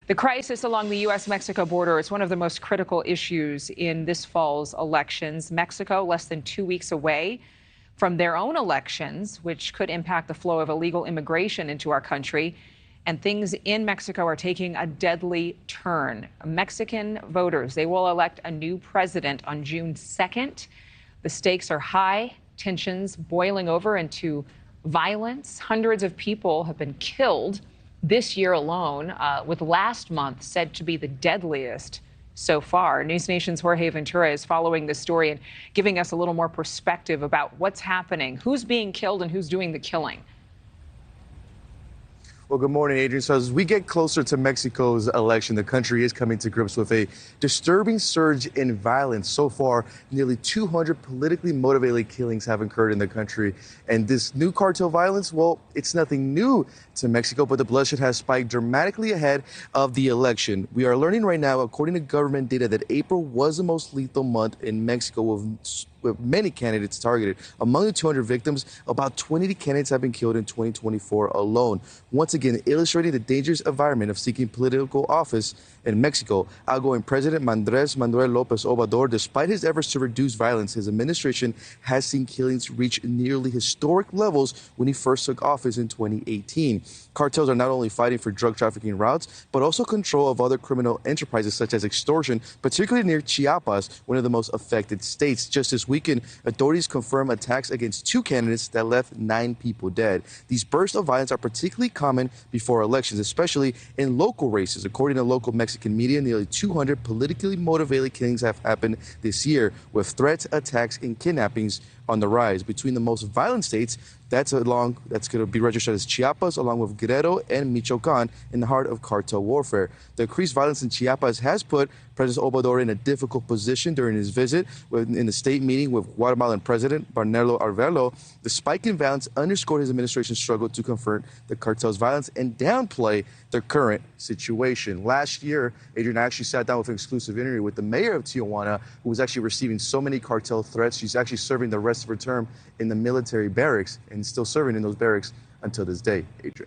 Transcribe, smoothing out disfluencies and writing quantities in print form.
The crisis along the U.S.-Mexico border is one of the most critical issues in this fall's elections. Mexico, less than 2 weeks away from their own elections, which could impact the flow of illegal immigration into our country. And things in Mexico are taking a deadly turn. Mexican voters, they will elect a new president on June 2nd. The stakes are high, tensions boiling over into violence. Hundreds of people have been killed this year alone, with last month said to be the deadliest so far. News Nation's Jorge Ventura is following this story and giving us a little more perspective about what's happening, who's being killed and who's doing the killing. Well, good morning, Adrian. So as we get closer to Mexico's election, the country is coming to grips with a disturbing surge in violence. So far, nearly 200 politically motivated killings have occurred in the country. And this new cartel violence, well, it's nothing new to Mexico, but the bloodshed has spiked dramatically ahead of the election. We are learning right now, according to government data, that April was the most lethal month in Mexico with many candidates targeted. Among the 200 victims, about 20 candidates have been killed in 2024 alone. Once again, illustrating the dangerous environment of seeking political office in Mexico. Outgoing President Andrés Manuel López Obrador, despite his efforts to reduce violence, his administration has seen killings reach nearly historic levels when he first took office in 2018. Cartels are not only fighting for drug trafficking routes, but also control of other criminal enterprises such as extortion, particularly near Chiapas, one of the most affected states. Just this weekend, authorities confirmed attacks against 2 candidates that left 9 people dead. These bursts of violence are particularly common before elections, especially in local races. According to local Mexican media, nearly 200 politically motivated killings have happened this year, with threats, attacks, and kidnappings on the rise. Between the most violent states, that's going to be registered as Chiapas, along with Guerrero and Michoacan, in the heart of cartel warfare. The increased violence in Chiapas has put President Obrador in a difficult position during his visit in the state meeting with Guatemalan President Bernardo Arevalo. The spike in violence underscored his administration's struggle to confront the cartel's violence and downplay the current situation. Last year, Adrian actually sat down with an exclusive interview with the mayor of Tijuana, who was actually receiving so many cartel threats. She's actually serving the rest of her term in the military barracks and still serving in those barracks until this day, Adrian.